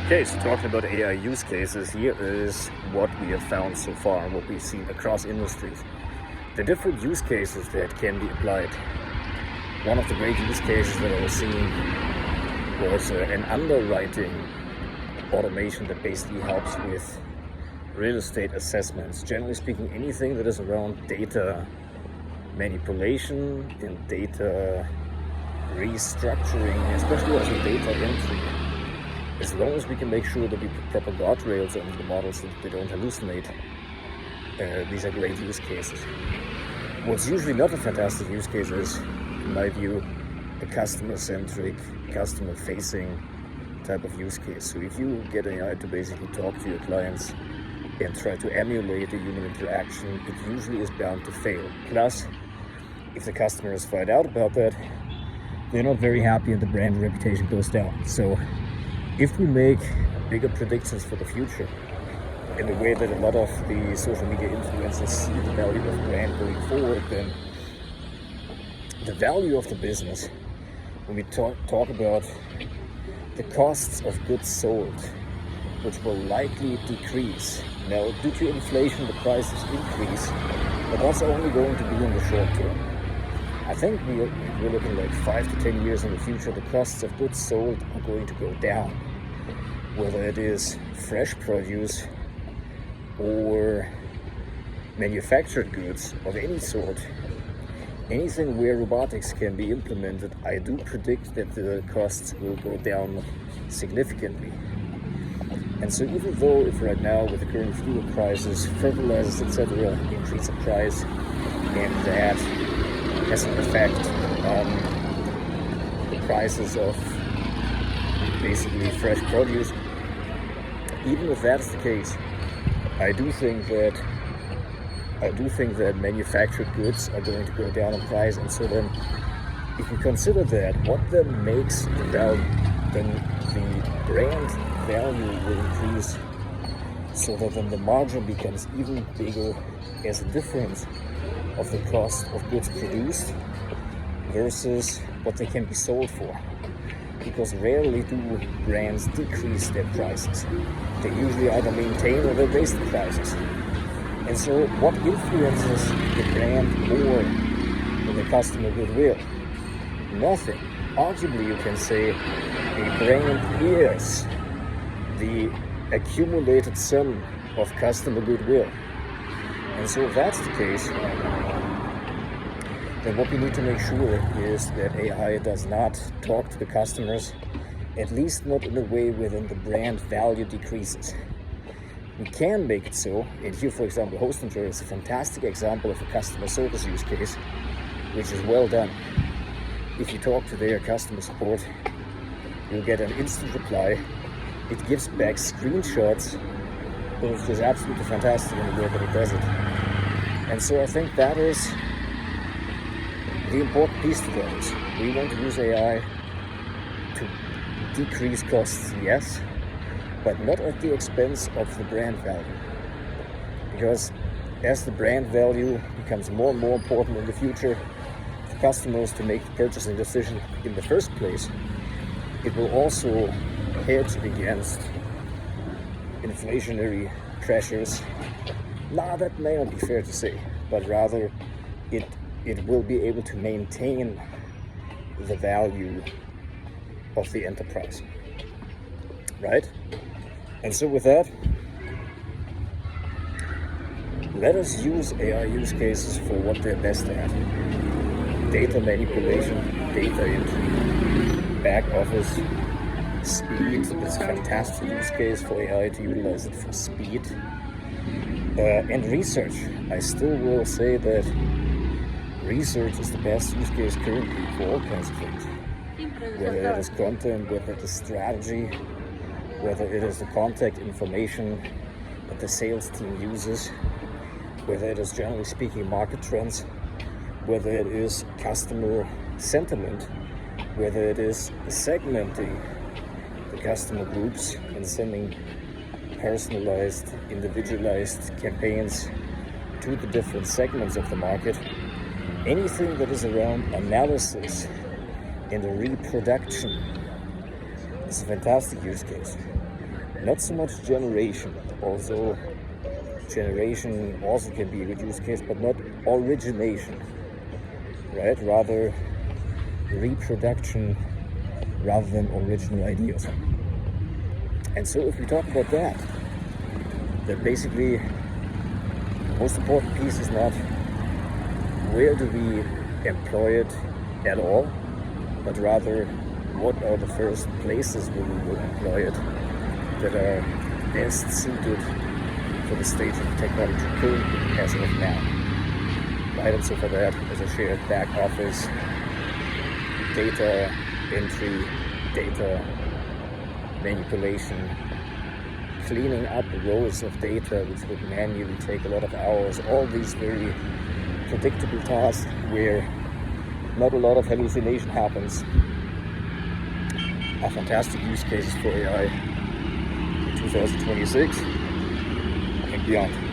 Okay, so talking about AI use cases, here is what we have found so far, what we've seen across industries. The different use cases that can be applied. One of the great use cases that I was seeing was an underwriting automation that basically helps with real estate assessments. Generally speaking, anything that is around data manipulation and data restructuring, especially also data entry. As long as we can make sure that we put proper guardrails on the models so that they don't hallucinate, these are great use cases. What's usually not a fantastic use case is, in my view, a customer-centric, customer-facing type of use case. So if you get AI to basically talk to your clients and try to emulate a human interaction, it usually is bound to fail. Plus, if the customers find out about that, they're not very happy and the brand reputation goes down. So if we make bigger predictions for the future, in the way that a lot of the social media influencers see the value of brand going forward, then the value of the business, when we talk about the costs of goods sold, which will likely decrease. Now, due to inflation, the prices increase, but that's only going to be in the short term. I think we're looking like 5 to 10 years in the future, the costs of goods sold are going to go down. Whether it is fresh produce or manufactured goods of any sort, anything where robotics can be implemented, I do predict that the costs will go down significantly. And so even though if right now with the current fuel prices, fertilizers, etc. increase the price, and that has an effect on the prices of basically fresh produce, even if that's the case, I do think that manufactured goods are going to go down in price. And so then if you consider that, what then makes the value, then the brand value will increase, so that then the margin becomes even bigger as a difference of the cost of goods produced versus what they can be sold for. Because rarely do brands decrease their prices. They usually either maintain or they raise the prices. And so what influences the brand more than the customer goodwill? Nothing. Arguably you can say a brand is the accumulated sum of customer goodwill. And so if that's the case, then what we need to make sure is that AI does not talk to the customers, at least not in a way wherein the brand value decreases. We can make it so, and here for example Hostinger is a fantastic example of a customer service use case, which is well done. If you talk to their customer support, you'll get an instant reply. It gives back screenshots, but it's just absolutely fantastic in the way that it does it. And so I think that is the important piece to that is we want to use AI to decrease costs, yes, but not at the expense of the brand value. Because as the brand value becomes more and more important in the future for customers to make the purchasing decision in the first place, it will also hedge against inflationary pressures. Nah, that may not be fair to say, but rather it will be able to maintain the value of the enterprise, right? And so with that, let us use AI use cases for what they're best at. Data manipulation, data entry, back office, speed. It's a fantastic use case for AI to utilize it for speed. And research. I still will say that research is the best use case currently for all kinds of things. Whether it is content, whether it is strategy, whether it is the contact information that the sales team uses, whether it is generally speaking market trends, whether it is customer sentiment, whether it is segmenting the customer groups and sending personalized, individualized campaigns to the different segments of the market. Anything that is around analysis and reproduction is a fantastic use case. Not so much generation, although generation also can be a good use case, but not origination, right? Rather reproduction rather than original ideas. And so if we talk about that, then basically the most important piece is not where do we employ it at all, but rather what are the first places where we will employ it that are best suited for the stage of technology currently as of now. Right, and so for that, as I shared, back office, data entry, data manipulation, cleaning up rows of data which would manually take a lot of hours, all these very predictable tasks where not a lot of hallucination happens, are fantastic use cases for AI in 2026 and beyond.